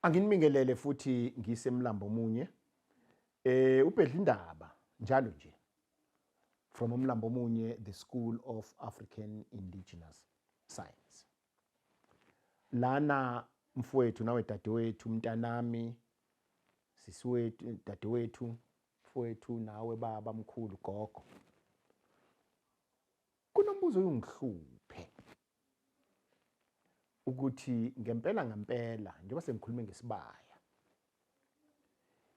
Anginimingelele futhi ngisemlambo omunye ubhedla indaba njalo nje from umlambo omunye, the School of African Indigenous Science. Lana mfowethu nawe dadewethu, mntanami, sisiwethu, dadewethu, mfowethu nawe baba mkhulu gogo. Kunombuzo uyingihluphe ukuthi ngempela njengoba sengikhulume ngesibaya,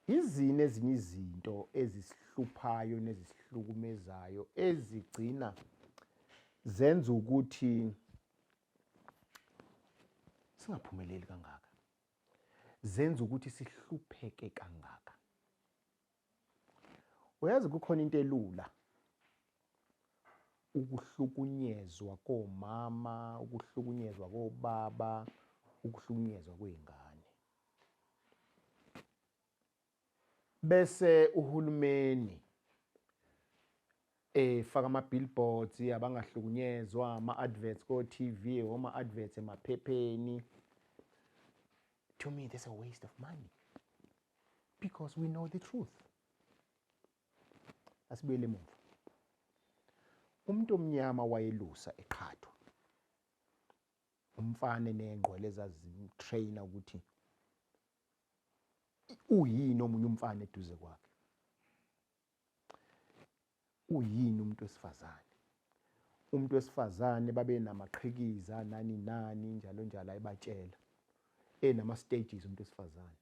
izini ezinye izinto ezisihluphayo nezisihlukumezayo ezigcina zenza ukuthi singaphumeleli kangaka, zenza ukuthi sihlupheke kangaka. Uyazi kukhona into elula, ukuhlukunyezwa komama, ukuhlukunyezwa kobaba, ukuhlukunyezwa kwezingane. Bese uhulumeni faka ama-billboards abangahlukunyezwa, ama-adverts ko-TV, ama-adverts emaphepheni. To me, that's a waste of money because we know the truth. Asibuyele emuva. Umuntu omnyama wayelusa eqhathwa. Umfana nengqwele ezazimtraina ukuthi uyini omunye umfana eduze kwakhe. Uyini umuntu wesifazane. Umuntu wesifazane babe namaqhikiza nani njalo ayibatshela. Nama stages umuntu wesifazane.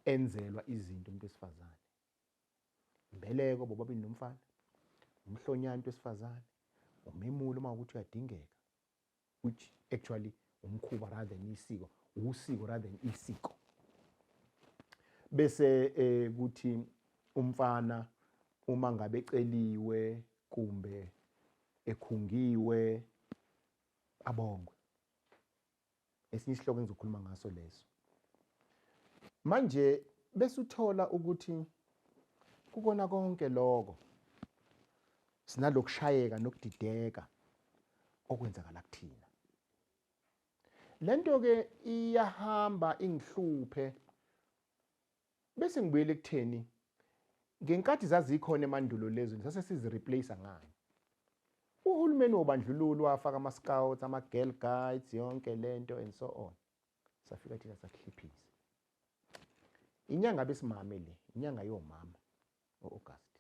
Enzelwa izinto umuntu wesifazane. Imbeleko bobabi nomfana. Umhlonyana umuntu wesifazane. Umemulo uma ukuthi uyadingeka, which actually umkhuba rather than isiko, usiko rather than isiko. Bese kuthi umfana uma ngabe eceliwe kumbe ekhungiwe abongwe. Esinye isihloko engizokhuluma ngaso leso. Manje bese uthola ukuthi kukona konke lokho sinalokushayeka nokudideka okwenzakala kuthina. Lento ke iyahamba ingihluphe bese ngibuyele ekutheni ngenkathi zazikhona emandulo lezo sase sizireplace ngani. Uhulumeni wobandlululo wafaka ama-scouts, ama-girl guides, yonke lento and so on. Safika thina sakhiphiza. Inyanga besimame le, inyanga yomama ngo-August.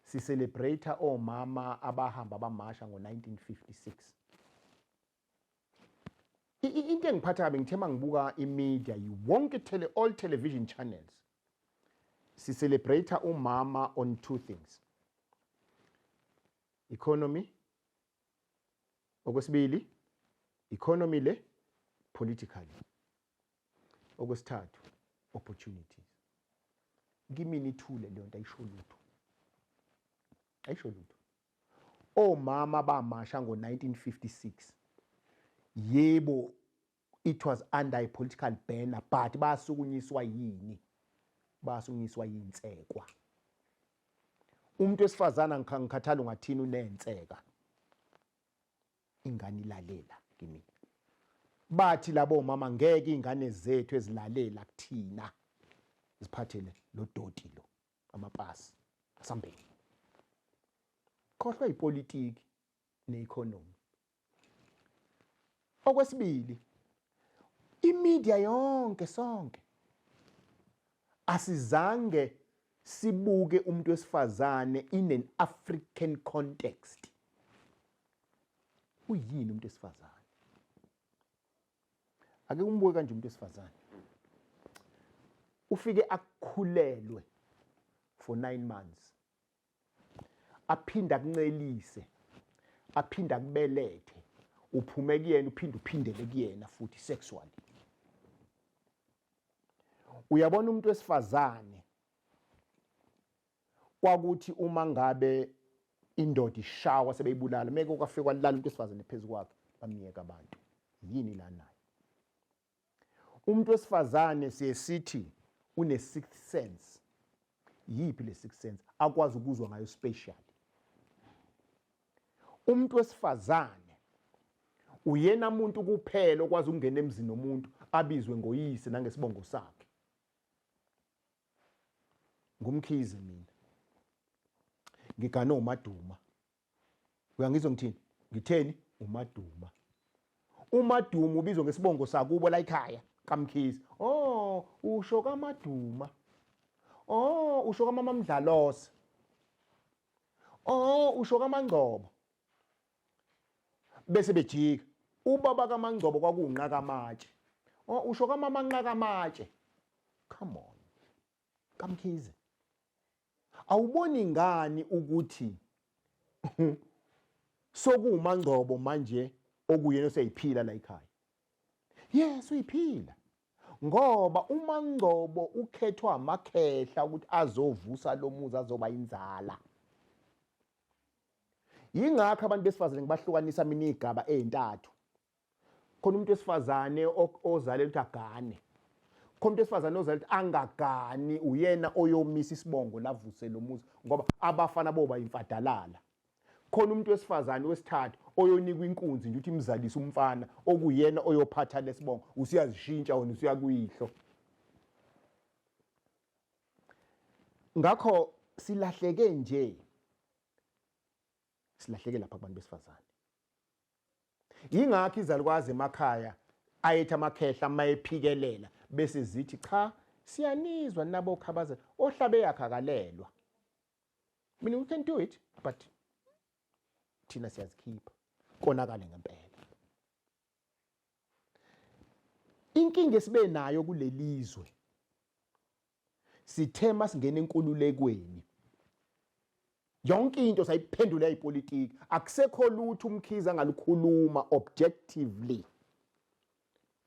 Si celebrate omama abahamba bamasha ngo-1956. Into engiphatha kabi ngithema ngibuka imedia, wonke all television channels. Si celebrate umama on two things. Economy, okwesibili, economy le, politically. Okwesithathu, opportunities. Ngimini ithule leyo nto ayisho lutho. Omama bamasha ngo-1956. Yebo, it was under a political banner, but basukunyiswa yini? Basukunyiswa yinsekwa. Umuntu wesifazana ngikhathala ungathini unenseka. Ingane ilalela kimi. Bathi labo mama ngeke ingane zethu ezilalela kuthina. Ziphathele lo doti lo, amapasi, asambeni. Khohlwa ipolitiki ne-economy. Okwesibili, imedia yonke sonke asizange sibuke umuntu wesifazane in an African context. Uyini umuntu wesifazane? Ake umbuke kanje umuntu wesifazane. Ufike akukhulelwe for 9 months. Aphinda kuncelise, aphinda kubelethe, uphume kuyena uphinda uphindele kuyena futhi sexually. uyabona umuntu wesifazane kwakuthi uma ngabe indoda ishawa sebeyibulala meke kwafika kwalala umuntu wesifazane phezulu kwakhe bamiyeka abantu yini la naye umuntu wesifazane siyesithi une sixth sense yipi le sixth sense akwazi ukuzwa ngayo special umuntu wesifazane uyena umuntu kuphela okwazi ukungena emzini nomuntu abizwe ngoyise nangesibongo sakhe ngumkhize mina ngigana uMaduma uyangizwa ngithini ngitheni uMaduma uMaduma ubizwa ngesibongo sakubo la ekhaya kaMkhize oh usho kaMaduma oh usho kaMama Mdlalose oh usho kaMangcobo bese bejika ubaba kaMangcobo kwakunqa kamatshe oh usho kaMama nqa kamatshe come on kaMkhize awuboni ngani ukuthi sokuMangcobo manje okuyena oseyiphila la ekhaya yes uyiphila ngoba uMangcobo ukhethwa amakhehla ukuthi azovusa lo muzi azoba inzala yingakho abantu besifazane ngibahlukanisa mina igaba ezintathu khona umuntu wesifazane ozalwe ukuthi agane khona umuntu wesifazane ozalwe ukuthi angagani uyena oyomisa isibongo lavuse lo muzi ngoba abafana boba imfadalala khona umuntu wesifazane wesithathu oyonikwa inkunzi nje ukuthi imzalise umfana okuyena oyophatha lesibongo usiyazishintsha wena usiya kuyihlo ngakho silahleke nje silahleke lapha kubantu besifazane yingakho izalukwazi emakhaya ayetha amakhehla mayephikelela bese zithi cha siyanizwa nabo khabaza ohlabe yakhakalelwa mina we can do it but thina siyazikhipha konakale ngempela inkinga esibe nayo kulelizwe sithema singena enkululekweni yonke into sayiphendula ezipolitiki akusekho lutho umkhize ngalukhuluma objectively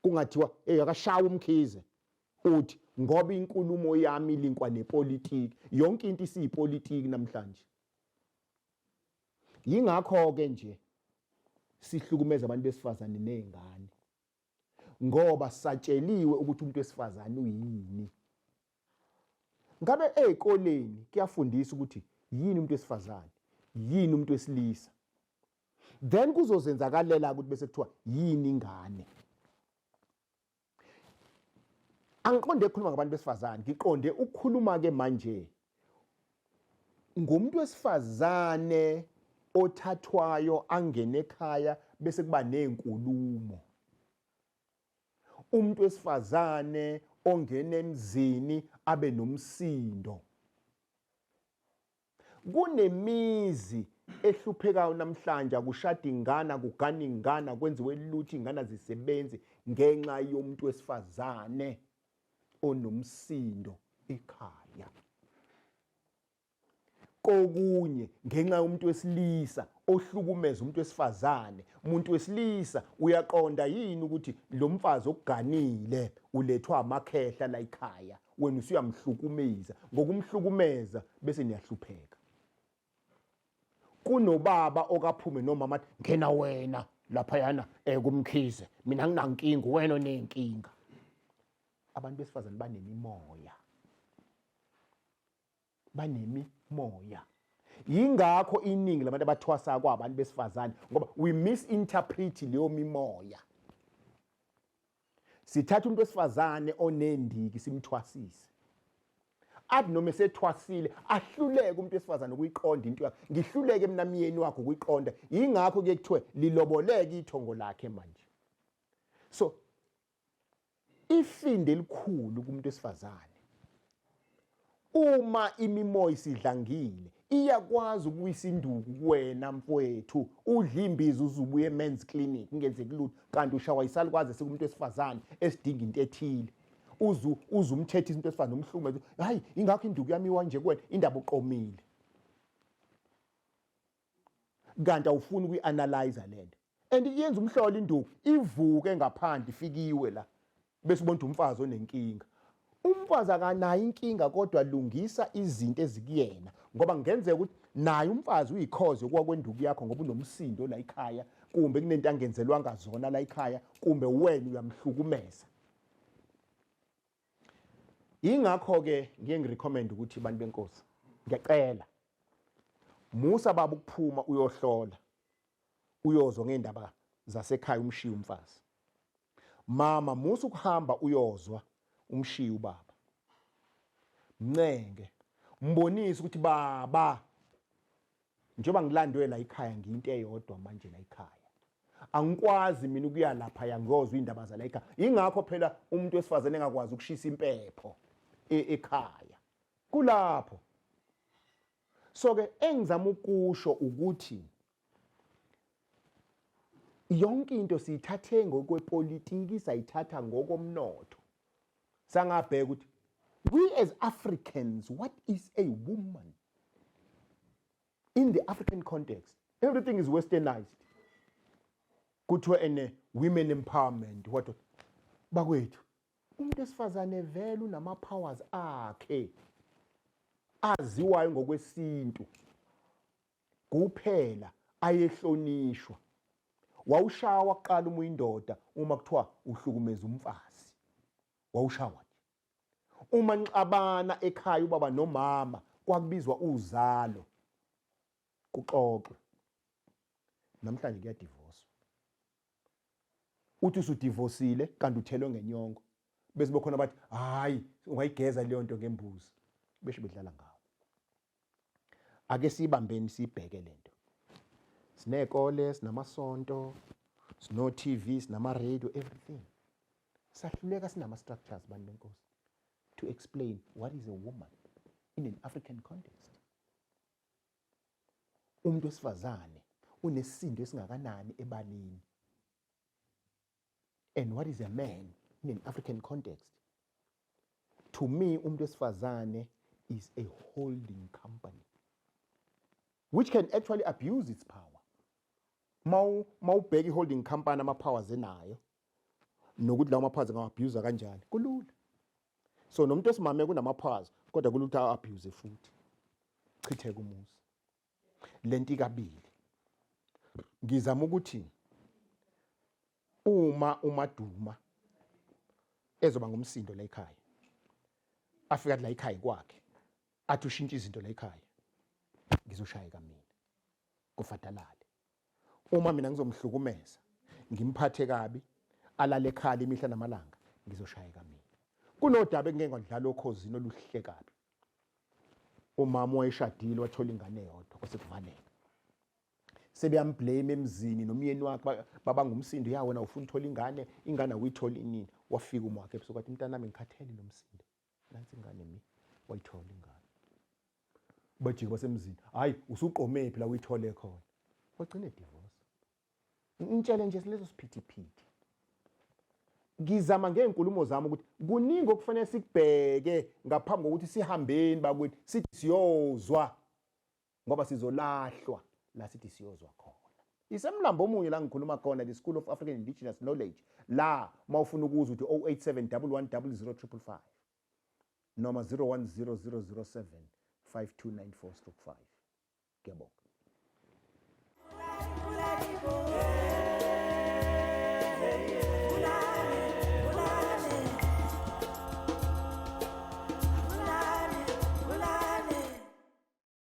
kungathiwa akashawa umkhize uthi ngoba inkulumo yami linkwa nepolitiki yonke into isiyipolitiki namhlanje yingakho ke nje sihlukumeza abantu besifazane nezingane ngoba satsheliwe ukuthi umuntu wesifazane uyini ngabe ezikoleni kuyafundisa ukuthi yini umuntu wesifazane yini umuntu wesilisa then kuzozenzakalela ukuthi bese kuthiwa yini ingane angiqonde ukukhuluma ngabantu besifazane ngiqonde ukukhuluma ke manje ngumuntu wesifazane othathwayo angene ekhaya bese kuba nezinkulumo umuntu wesifazane ongena emzini abe nomsindo kunemizi ehluphekayo namhlanje akushada ingane kugana ingane kwenziwe lutho ingane zisebenze ngenxa yomuntu wesifazane onomsindo ekhaya kokunye ngenxa yomuntu wesilisa ohlukumeza umuntu wesifazane umuntu wesilisa uyaqonda yini ukuthi lo mfazi okuganile ulethwa amakhehla la ekhaya wena usuyamhlukumeza ngokumhlukumeza bese niyahlupheka kunobaba okaphume nomama ngena wena lapha yana kumkhize mina nginankinga wena onenkinga abantu besifazane banemimoya yingakho iningi labantu abathwasa kwabantu besifazane ngoba we misinterpret leyo mimoya sithatha umuntu wesifazane onendiki simthwasise athi noma esethwasile ahluleke umuntu wesifazane ukuyiqonda into yakhe ngihluleke mina myeni wakho ukuyiqonda yingakho ke kuthiwe liloboleke ithongo lakhe manje so ifinde elikhulu kumuntu wesifazane uma imimoya isidlangile iyakwazi ukuyisa induku kuwena mfowethu udla imbiza uzubuye men's clinic ngenzeki lutho kanti ushawa isalukwazi sekumuntu wesifazane esidinga into ethile uzumthethisa umuntu wesifazane umhlukumeza hayi ingakho induku yami wanje kuwena indaba uqomile kanti awufuni ukuyianalyze lento and iyenza umhlolo induku ivuke ngaphandle ifikiwe la bese ubona umfazi onenkinga umfazi umfazi akanayo inkinga kodwa lungisa izinto ezikuyena ngoba ngenzeka ukuthi naye umfazi uyikhozi yokwakwenduku yakho ngoba unomsindo la ekhaya kumbe kunento angenzelwanga zona la ekhaya kumbe wena uyamhlukumeza. Ingakho ke ngiye ngirecommend ukuthi abantu benkosi ngiyacela musa baba ukuphuma uyohlola uyozwa ngendaba zasekhaya umshiya umfazi. Mama musa ukuhamba uyozwa umshiya ubaba. Mncenge mbonise ukuthi baba njengoba ngilandwe la ekhaya ngiyinto eyodwa manje la ekhaya. Angikwazi mina ukuya lapha yangozwa indaba za la ekhaya. Ingakho phela umuntu wesifazane engakwazi ukushisa impepho ekhaya. Kulapho. So ke engizama ukusho ukuthi yonke into siyithathe ngokwepolitiki sayithatha ngokomnotho. Sangabheka ukuthi we as Africans, what is a woman? In the African context, everything is westernized. Kuthiwa ene women empowerment, what? Bakwethu, umuntu wesifazane vele unama powers akhe aziwayo ngokwesintu. Kuphela ayehlonishwa. Wawushawa kuqala uma uyindoda uma kuthiwa uhlukumeza umfazi. Wawushawa. Uma nixabana ekhaya ubaba nomama kwakubizwa uzalwe. Kuxoxwe. Namhlanje kuyadivorce. Uthi usudivorcile kanti uthelwe ngenyongo. Bese bekhona bathi hayi ungayigeza leyo nto ngembuzi. Besho bedlala ngawo. Ake sibambeni sibheke lento. Sinekole, sinamasonto, sino TV, sinama radio, everything. Sahluleka sinama structures bantu benkosi to explain what is a woman in an African context. Umuntu wesifazane unesisindo esingakanani ebalini. And what is a man in an African context? To me, umuntu wesifazane is a holding company which can actually abuse its power. Mawubheka i-holding company ama-powers enayo nokuthi lawo ma-powers angawabuse kanjani kulula. So nomuntu esimame kunama-powers kodwa kulula ukuthi a-abuse futhi chitheke umuzi. Lento ikabili. Ngizama ukuthi uma uMaduma ezoba ngumsindo la ekhaya afika la ekhaya kwakhe athi ushintsha izinto la ekhaya ngizoshayeka mina kufatalale. Uma mina ngizomhlukumeza ngimphathe kabi alale ekhaya imihla namalanga ngizoshayeka mina. Kunodaba engeke ngadlala okhozini oluhle kabi. Umama wayeshadile wathola ingane eyodwa kwasekuvaleka. Sebeyamblame emzini nomyeni wakhe baba ngumsindo ya wena ufuna uthola ingane uyithola inini. Wafika uma wakhe ebusuku athi mntana nami ngikhathele nomsindo. Nansi ingane mi wayithola ingane. Bajike basemzini hayi usuqome phi la uyithole khona. Wagcina divorce. Ngitshele nje silezo siphithiphithi. Ngizama ngenkulumo zami ukuthi kuningi okufanele sikubheke ngaphambi kokuthi sihambeni bakwethu sithi siyozwa ngoba sizolahlwa la sithi siyozwa khona. Isemlambo omunye la ngikhuluma khona the School of African Indigenous Knowledge la mawufuna ukuzwa ukuthi 087110055 noma 0100075294/5. Ngiyabonga.